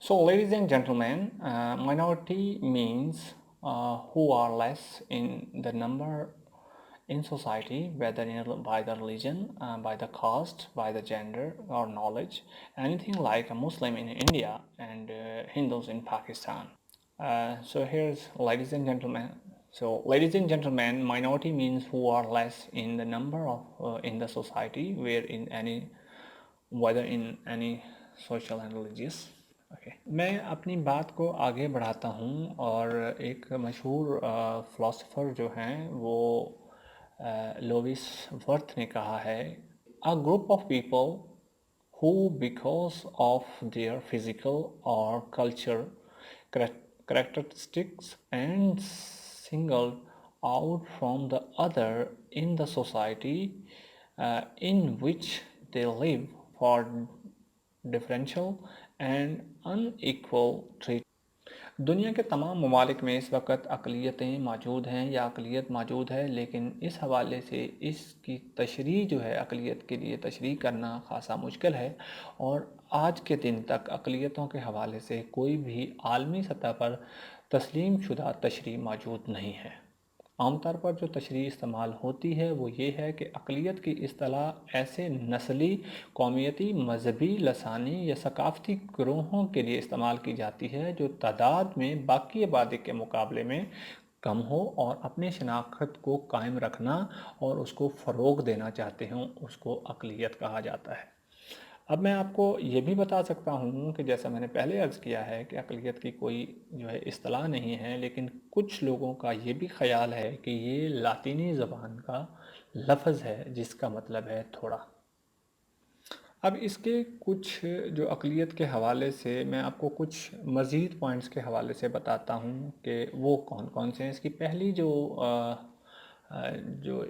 So, ladies and gentlemen, minority means who are less in the number in society, whether by the religion, by the caste, by the gender or knowledge, anything like a Muslim in India and Hindus in Pakistan. So here's, ladies and gentlemen, So, ladies and gentlemen, minority means who are less in the number of in the society, whether in any social and religious. Okay. میں اپنی بات کو آگے بڑھاتا ہوں اور ایک مشہور فلاسفر جو ہیں وہ لوئس ورتھ نے کہا ہے a group of people who because of their physical or culture characteristics and singled out from the other in the society in which they live for differential and unequal treatment. دنیا کے تمام ممالک میں اس وقت اقلیتیں موجود ہیں یا اقلیت موجود ہے، لیکن اس حوالے سے اس کی تشریح جو ہے اقلیت کے لیے تشریح کرنا خاصا مشکل ہے، اور آج کے دن تک اقلیتوں کے حوالے سے کوئی بھی عالمی سطح پر تسلیم شدہ تشریح موجود نہیں ہے۔ عام طور پر جو تشریح استعمال ہوتی ہے وہ یہ ہے کہ اقلیت کی اصطلاح ایسے نسلی، قومیتی، مذہبی، لسانی یا ثقافتی گروہوں کے لیے استعمال کی جاتی ہے جو تعداد میں باقی آبادی کے مقابلے میں کم ہو اور اپنی شناخت کو قائم رکھنا اور اس کو فروغ دینا چاہتے ہوں، اس کو اقلیت کہا جاتا ہے۔ اب میں آپ کو یہ بھی بتا سکتا ہوں کہ جیسا میں نے پہلے عرض کیا ہے کہ اقلیت کی کوئی جو ہے اصطلاح نہیں ہے، لیکن کچھ لوگوں کا یہ بھی خیال ہے کہ یہ لاطینی زبان کا لفظ ہے جس کا مطلب ہے تھوڑا۔ اب اس کے کچھ جو اقلیت کے حوالے سے میں آپ کو کچھ مزید پوائنٹس کے حوالے سے بتاتا ہوں کہ وہ کون کون سے ہیں۔ اس کی پہلی جو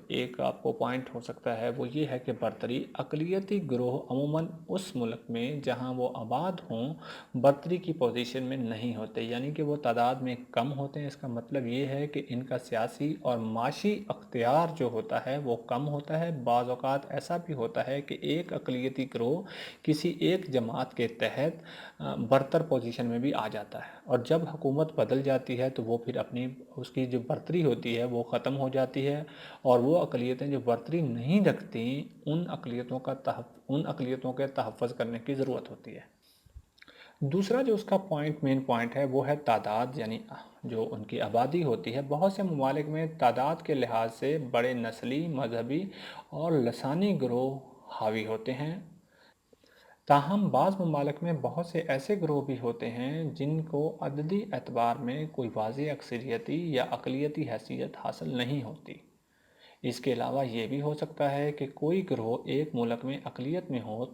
ایک آپ کو پوائنٹ ہو سکتا ہے وہ یہ ہے کہ برتری۔ اقلیتی گروہ عموماً اس ملک میں جہاں وہ آباد ہوں برتری کی پوزیشن میں نہیں ہوتے، یعنی کہ وہ تعداد میں کم ہوتے ہیں۔ اس کا مطلب یہ ہے کہ ان کا سیاسی اور معاشی اختیار جو ہوتا ہے وہ کم ہوتا ہے۔ بعض اوقات ایسا بھی ہوتا ہے کہ ایک اقلیتی گروہ کسی ایک جماعت کے تحت برتر پوزیشن میں بھی آ جاتا ہے، اور جب حکومت بدل جاتی ہے تو وہ پھر اس کی جو برتری ہوتی ہے وہ ختم ہو جاتی ہے، اور وہ اقلیتیں جو برتری نہیں رکھتی ان اقلیتوں کے تحفظ کرنے کی ضرورت ہوتی ہے۔ دوسرا جو اس کا مین پوائنٹ ہے وہ ہے تعداد، یعنی جو ان کی آبادی ہوتی ہے۔ بہت سے ممالک میں تعداد کے لحاظ سے بڑے نسلی، مذہبی اور لسانی گروہ حاوی ہوتے ہیں، تاہم بعض ممالک میں بہت سے ایسے گروہ بھی ہوتے ہیں جن کو عددی اعتبار میں کوئی واضح اکثریتی یا اقلیتی حیثیت حاصل نہیں ہوتی۔ اس کے علاوہ یہ بھی ہو سکتا ہے کہ کوئی گروہ ایک ملک میں اقلیت میں ہو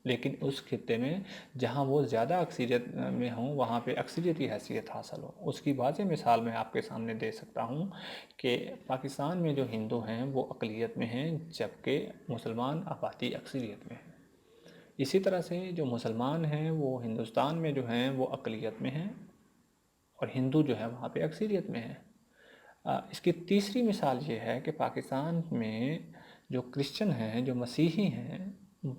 لیکن اس خطے میں جہاں وہ زیادہ اکثریت میں ہوں وہاں پہ اکثریتی حیثیت حاصل ہو۔ اس کی واضح مثال میں آپ کے سامنے دے سکتا ہوں کہ پاکستان میں جو ہندو ہیں وہ اقلیت میں ہیں جبکہ مسلمان آبادی اکثریت میں ہیں۔ اسی طرح سے جو مسلمان ہیں وہ ہندوستان میں جو ہیں وہ اقلیت میں ہیں، اور ہندو جو ہے وہاں پہ اکثریت میں ہیں۔ اس کی تیسری مثال یہ ہے کہ پاکستان میں جو کرسچن ہیں، جو مسیحی ہیں،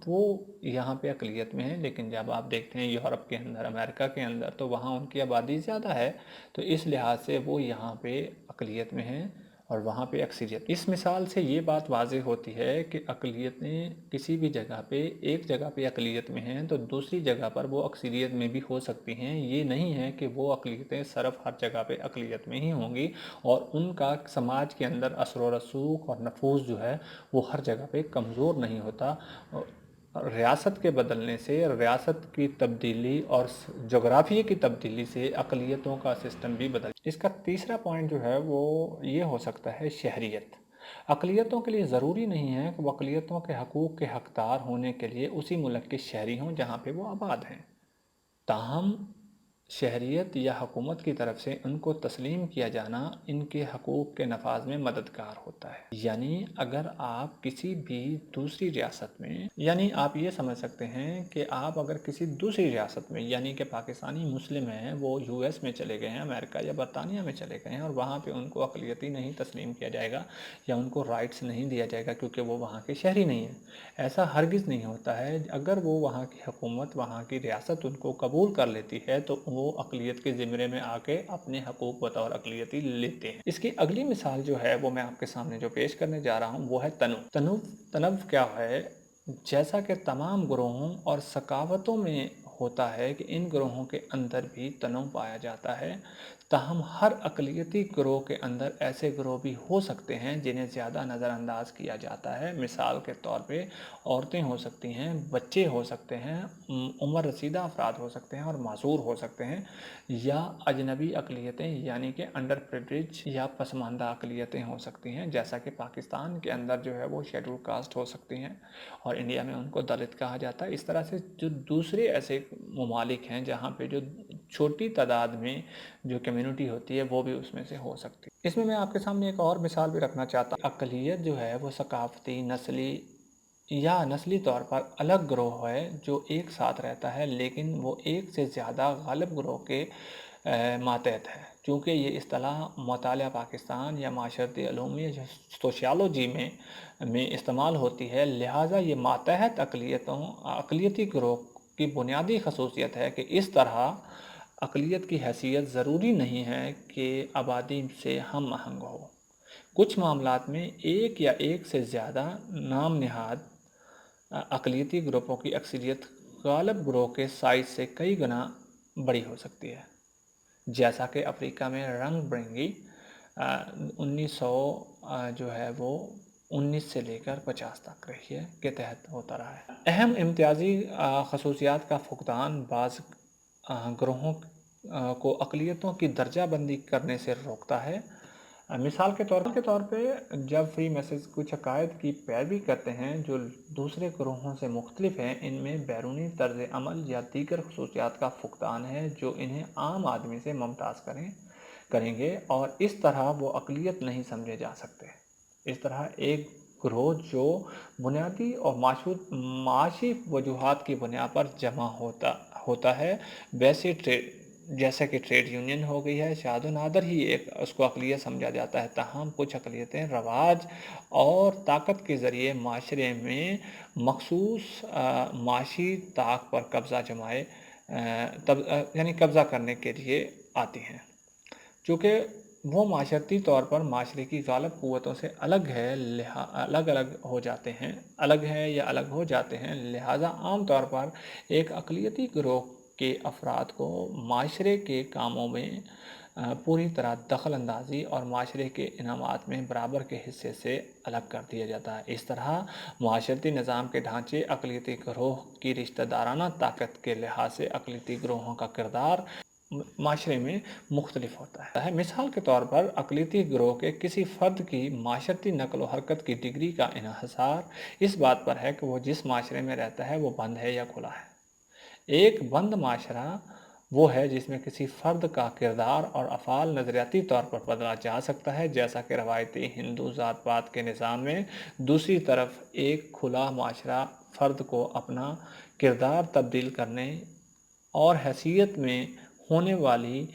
وہ یہاں پہ اقلیت میں ہیں، لیکن جب آپ دیکھتے ہیں یورپ کے اندر، امریکہ کے اندر، تو وہاں ان کی آبادی زیادہ ہے، تو اس لحاظ سے وہ یہاں پہ اقلیت میں ہیں اور وہاں پہ اکثریت۔ اس مثال سے یہ بات واضح ہوتی ہے کہ اقلیتیں کسی بھی جگہ پہ ایک جگہ پہ اقلیت میں ہیں تو دوسری جگہ پر وہ اکثریت میں بھی ہو سکتی ہیں۔ یہ نہیں ہے کہ وہ اقلیتیں صرف ہر جگہ پہ اقلیت میں ہی ہوں گی، اور ان کا سماج کے اندر اثر و رسوخ اور نفوذ جو ہے وہ ہر جگہ پہ کمزور نہیں ہوتا۔ ریاست کے بدلنے سے، ریاست کی تبدیلی اور جغرافیے کی تبدیلی سے اقلیتوں کا سسٹم بھی بدل۔ اس کا تیسرا پوائنٹ جو ہے وہ یہ ہو سکتا ہے شہریت۔ اقلیتوں کے لیے ضروری نہیں ہے کہ وہ اقلیتوں کے حقوق کے حقدار ہونے کے لیے اسی ملک کے شہری ہوں جہاں پہ وہ آباد ہیں، تاہم شہریت یا حکومت کی طرف سے ان کو تسلیم کیا جانا ان کے حقوق کے نفاذ میں مددگار ہوتا ہے۔ یعنی اگر آپ کسی بھی دوسری ریاست میں، یعنی آپ یہ سمجھ سکتے ہیں کہ آپ اگر کسی دوسری ریاست میں، یعنی کہ پاکستانی مسلم ہیں، وہ یو ایس میں چلے گئے ہیں، امریکہ یا برطانیہ میں چلے گئے ہیں، اور وہاں پہ ان کو اقلیتی نہیں تسلیم کیا جائے گا یا ان کو رائٹس نہیں دیا جائے گا کیونکہ وہ وہاں کے شہری نہیں ہیں۔ ایسا ہرگز نہیں ہوتا ہے۔ اگر وہ وہاں کی حکومت، وہاں کی ریاست ان کو قبول کر لیتی ہے تو وہ اقلیت کے زمرے میں آ کے اپنے حقوق بطور اقلیتی لیتے ہیں۔ اس کی اگلی مثال جو ہے وہ میں آپ کے سامنے جو پیش کرنے جا رہا ہوں وہ ہے تنوع کیا ہے؟ جیسا کہ تمام گروہوں اور ثقافتوں میں ہوتا ہے کہ ان گروہوں کے اندر بھی تنوع پایا جاتا ہے، تاہم ہر اقلیتی گروہ کے اندر ایسے گروہ بھی ہو سکتے ہیں جنہیں زیادہ نظر انداز کیا جاتا ہے۔ مثال کے طور پہ عورتیں ہو سکتی ہیں، بچے ہو سکتے ہیں، عمر رسیدہ افراد ہو سکتے ہیں اور معذور ہو سکتے ہیں، یا اجنبی اقلیتیں یعنی کہ انڈر پریویلیج یا پسماندہ اقلیتیں ہو سکتی ہیں، جیسا کہ پاکستان کے اندر جو ہے وہ شیڈول کاسٹ ہو سکتی ہیں اور انڈیا میں ان کو دلت کہا جاتا ہے۔ اس طرح سے جو دوسرے ایسے ممالک ہیں جہاں پہ جو چھوٹی تعداد میں جو کمیونٹی ہوتی ہے وہ بھی اس میں سے ہو سکتی ہے۔ اس میں آپ کے سامنے ایک اور مثال بھی رکھنا چاہتا ہوں۔ اقلیت جو ہے وہ ثقافتی، نسلی طور پر الگ گروہ ہے جو ایک ساتھ رہتا ہے، لیکن وہ ایک سے زیادہ غالب گروہ کے ماتحت ہے۔ چونکہ یہ اصطلاح مطالعہ پاکستان یا معاشرتی علوم یا سوشیالوجی میں استعمال ہوتی ہے، لہٰذا یہ ماتحت اقلیتی گروہ کی بنیادی خصوصیت ہے کہ اس طرح اقلیت کی حیثیت ضروری نہیں ہے کہ آبادی سے ہم آہنگ ہو۔ کچھ معاملات میں ایک یا ایک سے زیادہ نام نہاد اقلیتی گروپوں کی اکثریت غالب گروہ کے سائز سے کئی گنا بڑی ہو سکتی ہے، جیسا کہ افریقہ میں رنگ برنگی 19 سے لے کر 50 تک رہی ہے کے تحت ہوتا رہا ہے۔ اہم امتیازی خصوصیات کا فقدان بعض گروہوں کو اقلیتوں کی درجہ بندی کرنے سے روکتا ہے۔ مثال کے طور پہ جب فری میسز کچھ عقائد کی پیروی کرتے ہیں جو دوسرے گروہوں سے مختلف ہیں، ان میں بیرونی طرز عمل یا دیگر خصوصیات کا فقدان ہے جو انہیں عام آدمی سے ممتاز کریں گے اور اس طرح وہ اقلیت نہیں سمجھے جا سکتے۔ اس طرح ایک گروہ جو بنیادی اور معاشی وجوہات کی بنیاد پر جمع ہوتا ہے، جیسے کہ ٹریڈ یونین ہو گئی ہے، شاد و نادر ہی اس کو اقلیت سمجھا جاتا ہے۔ تاہم کچھ اقلیتیں رواج اور طاقت کے ذریعے معاشرے میں مخصوص معاشی طاق پر قبضہ کرنے کے لیے آتی ہیں، چونکہ وہ معاشرتی طور پر معاشرے کی غالب قوتوں سے الگ ہو جاتے ہیں، لہٰذا عام طور پر ایک اقلیتی گروہ کے افراد کو معاشرے کے کاموں میں پوری طرح دخل اندازی اور معاشرے کے انعامات میں برابر کے حصے سے الگ کر دیا جاتا ہے۔ اس طرح معاشرتی نظام کے ڈھانچے اقلیتی گروہ کی رشتہ دارانہ طاقت کے لحاظ سے اقلیتی گروہوں کا کردار معاشرے میں مختلف ہوتا ہے۔ مثال کے طور پر اقلیتی گروہ کے کسی فرد کی معاشرتی نقل و حرکت کی ڈگری کا انحصار اس بات پر ہے کہ وہ جس معاشرے میں رہتا ہے وہ بند ہے یا کھلا ہے۔ ایک بند معاشرہ وہ ہے جس میں کسی فرد کا کردار اور افعال نظریاتی طور پر بدلا جا سکتا ہے، جیسا کہ روایتی ہندو ذات پات کے نظام میں۔ دوسری طرف ایک کھلا معاشرہ فرد کو اپنا کردار تبدیل کرنے اور حیثیت میں ہونے والی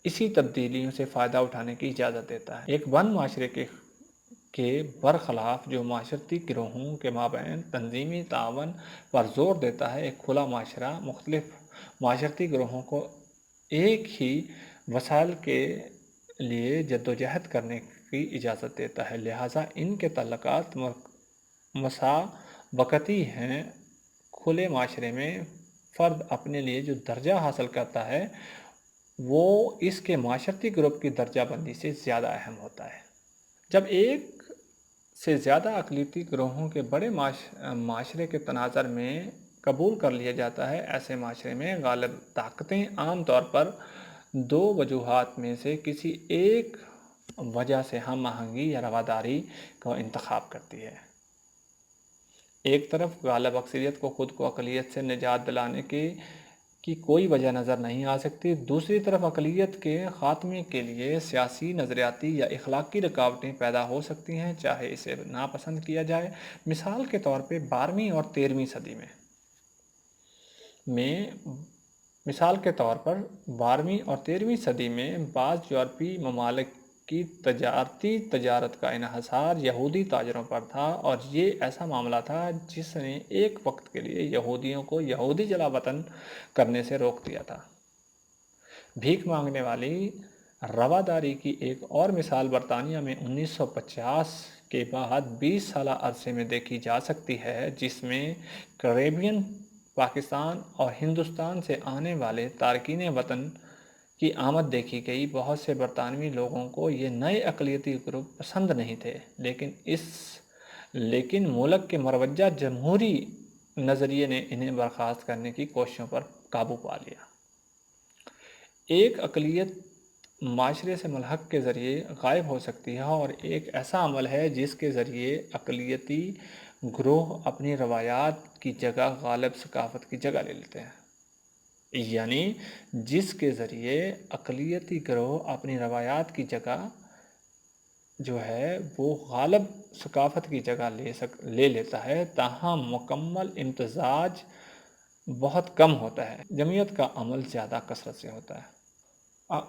اسی تبدیلیوں سے فائدہ اٹھانے کی اجازت دیتا ہے۔ ایک بند معاشرے کے برخلاف جو معاشرتی گروہوں کے مابین تنظیمی تعاون پر زور دیتا ہے، ایک کھلا معاشرہ مختلف معاشرتی گروہوں کو ایک ہی وسائل کے لیے جدوجہد کرنے کی اجازت دیتا ہے، لہٰذا ان کے تعلقات مسابقتی ہیں۔ کھلے معاشرے میں فرد اپنے لیے جو درجہ حاصل کرتا ہے وہ اس کے معاشرتی گروپ کی درجہ بندی سے زیادہ اہم ہوتا ہے۔ جب ایک سے زیادہ اقلیتی گروہوں کے بڑے معاشرے کے تناظر میں قبول کر لیا جاتا ہے، ایسے معاشرے میں غالب طاقتیں عام طور پر دو وجوہات میں سے کسی ایک وجہ سے ہم آہنگی یا رواداری کا انتخاب کرتی ہے۔ ایک طرف غالب اکثریت کو خود کو اقلیت سے نجات دلانے کی کوئی وجہ نظر نہیں آ سکتی، دوسری طرف اقلیت کے خاتمے کے لیے سیاسی، نظریاتی یا اخلاقی رکاوٹیں پیدا ہو سکتی ہیں، چاہے اسے ناپسند کیا جائے۔ مثال کے طور پہ 12ویں اور 13ویں صدی میں بعض یورپی ممالک کی تجارت کا انحصار یہودی تاجروں پر تھا، اور یہ ایسا معاملہ تھا جس نے ایک وقت کے لیے یہودیوں کو یہودی جلا وطن کرنے سے روک دیا تھا۔ بھیک مانگنے والی رواداری کی ایک اور مثال برطانیہ میں 1950 کے بعد 20 سالہ عرصے میں دیکھی جا سکتی ہے، جس میں کیریبین، پاکستان اور ہندوستان سے آنے والے تارکین وطن کی آمد دیکھی گئی، بہت سے برطانوی لوگوں کو یہ نئے اقلیتی گروپ پسند نہیں تھے، لیکن ملک کے مروجہ جمہوری نظریے نے انہیں برخاست کرنے کی کوششوں پر قابو پا لیا۔ ایک اقلیت معاشرے سے ملحق کے ذریعے غائب ہو سکتی ہے، اور ایک ایسا عمل ہے جس کے ذریعے اقلیتی گروہ اپنی روایات کی جگہ غالب ثقافت کی جگہ لے لیتے ہیں۔ یعنی جس کے ذریعے اقلیتی گروہ اپنی روایات کی جگہ جو ہے وہ غالب ثقافت کی جگہ لے لیتا ہے، تاہم مکمل امتزاج بہت کم ہوتا ہے، جمعیت کا عمل زیادہ کثرت سے ہوتا ہے۔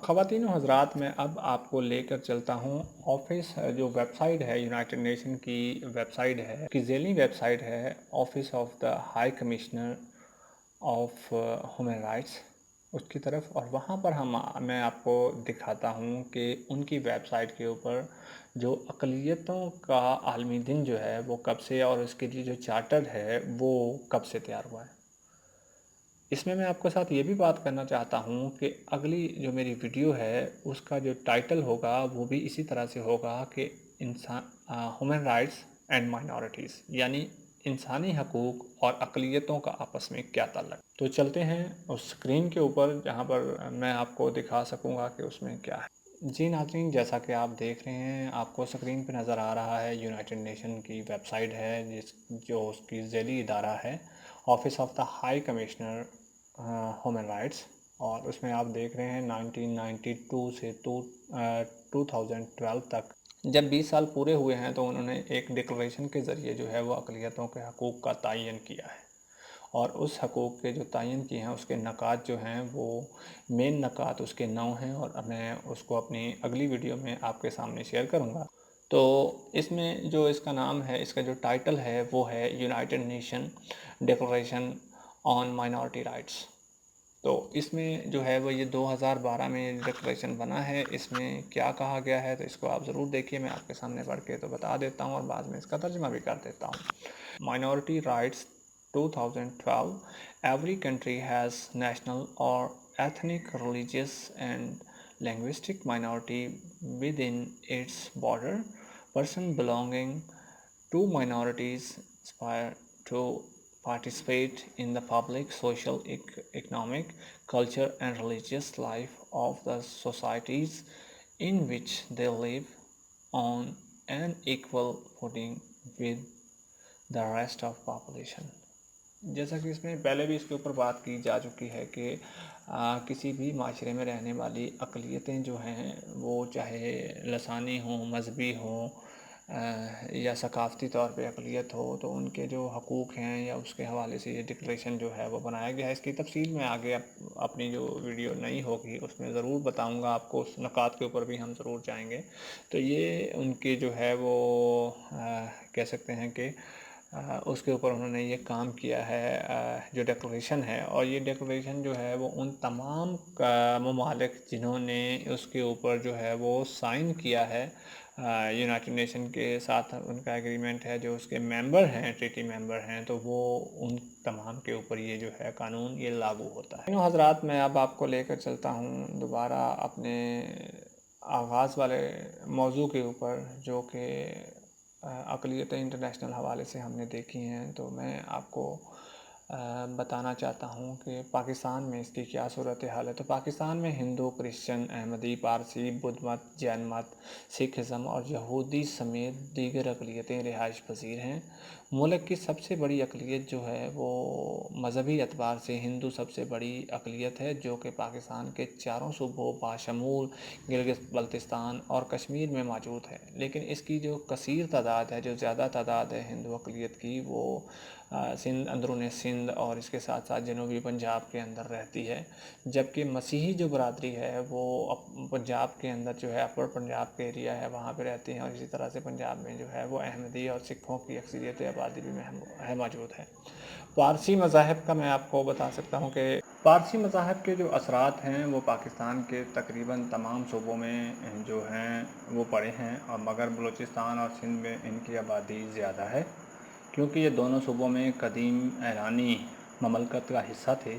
خواتین و حضرات، میں اب آپ کو لے کر چلتا ہوں آفس، جو ویب سائٹ ہے یونائٹڈ نیشن کی ویب سائٹ ہے، کی ذیلی ویب سائٹ ہے office of the high commissioner of human rights, اس کی طرف، اور وہاں پر میں آپ کو دکھاتا ہوں کہ ان کی ویب سائٹ کے اوپر جو اقلیتوں کا عالمی دن جو ہے وہ کب سے، اور اس کے لیے جو چارٹر ہے وہ کب سے تیار ہوا ہے۔ اس میں آپ کے ساتھ یہ بھی بات کرنا چاہتا ہوں کہ اگلی جو میری ویڈیو ہے اس کا جو ٹائٹل ہوگا وہ بھی اسی طرح سے ہوگا کہ ہیومن رائٹس اینڈ مائنورٹیز، یعنی انسانی حقوق اور اقلیتوں کا آپس میں کیا تعلق۔ تو چلتے ہیں اس سکرین کے اوپر جہاں پر میں آپ کو دکھا سکوں گا کہ اس میں کیا ہے۔ جی ناظرین، جیسا کہ آپ دیکھ رہے ہیں، آپ کو سکرین پہ نظر آ رہا ہے یونائٹڈ نیشن کی ویب سائٹ ہے جو اس کی ذیلی ادارہ ہے office of the high commissioner human rights, اور اس میں آپ دیکھ رہے ہیں 1992 سے 2012 تک جب 20 سال پورے ہوئے ہیں تو انہوں نے ایک ڈکلریشن کے ذریعے جو ہے وہ اقلیتوں کے حقوق کا تعین کیا ہے، اور اس حقوق کے جو تعین کیے ہیں اس کے نکات جو ہیں وہ مین نکات اس کے 9 ہیں، اور میں اس کو اپنی اگلی ویڈیو میں آپ کے سامنے شیئر کروں گا۔ تو اس میں جو اس کا نام ہے، اس کا جو ٹائٹل ہے وہ ہے یونائٹڈ نیشن ڈکلریشن آن مائنورٹی رائٹس۔ تو اس میں جو ہے وہ یہ 2012 میں ڈکلریشن بنا ہے۔ اس میں کیا کہا گیا ہے تو اس کو آپ ضرور دیکھیے، میں آپ کے سامنے پڑھ کے تو بتا دیتا ہوں اور بعد میں اس کا ترجمہ بھی کر دیتا ہوں۔ Minority rights 2012 Every country has national or ethnic, religious and linguistic minority within its border. Person belonging to minorities aspire to participate in the public, social, economic, culture and religious life of the societies in which they live on an equal footing with the rest of population۔ جیسا کہ اس میں پہلے بھی اس کے اوپر بات کی جا چکی ہے کہ کسی بھی معاشرے میں رہنے والی اقلیتیں جو ہیں وہ چاہے لسانی ہوں، مذہبی ہوں یا ثقافتی طور پہ اقلیت ہو، تو ان کے جو حقوق ہیں یا اس کے حوالے سے یہ ڈکلریشن جو ہے وہ بنایا گیا ہے۔ اس کی تفصیل میں آگے اپنی جو ویڈیو نہیں ہوگی اس میں ضرور بتاؤں گا آپ کو، اس نکات کے اوپر بھی ہم ضرور جائیں گے۔ تو یہ ان کی جو ہے وہ کہہ سکتے ہیں کہ اس کے اوپر انہوں نے یہ کام کیا ہے جو ڈیکلریشن ہے، اور یہ ڈیکلریشن جو ہے وہ ان تمام ممالک جنہوں نے اس کے اوپر جو ہے وہ سائن کیا ہے یونائٹڈ نیشن کے ساتھ، ان کا ایگریمنٹ ہے، جو اس کے ممبر ہیں، ٹریٹی ممبر ہیں، تو وہ ان تمام کے اوپر یہ جو ہے قانون یہ لاگو ہوتا ہے۔ حضرات، میں اب آپ کو لے کر چلتا ہوں دوبارہ اپنے آغاز والے موضوع کے اوپر، جو کہ اقلیتیں انٹرنیشنل حوالے سے ہم نے دیکھی ہیں۔ تو میں آپ کو بتانا چاہتا ہوں کہ پاکستان میں اس کی کیا صورتحال ہے۔ تو پاکستان میں ہندو، کرسچن، احمدی، پارسی، بدھ مت، جین مت، سکھ ازم اور یہودی سمیت دیگر اقلیتیں رہائش پذیر ہیں۔ ملک کی سب سے بڑی اقلیت جو ہے وہ مذہبی اعتبار سے ہندو سب سے بڑی اقلیت ہے، جو کہ پاکستان کے چاروں صوبوں بشمول گلگت بلتستان اور کشمیر میں موجود ہے۔ لیکن اس کی جو کثیر تعداد ہے، جو زیادہ تعداد ہے ہندو اقلیت کی، وہ سندھ، اندرون سندھ اور اس کے ساتھ ساتھ جنوبی پنجاب کے اندر رہتی ہے، جبکہ مسیحی جو برادری ہے وہ پنجاب کے اندر جو ہے اپر پنجاب کے ایریا ہے وہاں پہ رہتی ہیں، اور اسی طرح سے پنجاب میں جو ہے وہ احمدی اور سکھوں کی اکثریت آبادی بھی موجود ہے۔ پارسی مذاہب کا میں آپ کو بتا سکتا ہوں کہ پارسی مذاہب کے جو اثرات ہیں وہ پاکستان کے تقریباً تمام صوبوں میں جو ہیں وہ پڑے ہیں، اور مگر بلوچستان اور سندھ میں ان کی آبادی زیادہ ہے، کیونکہ یہ دونوں صوبوں میں قدیم ایرانی مملکت کا حصہ تھے۔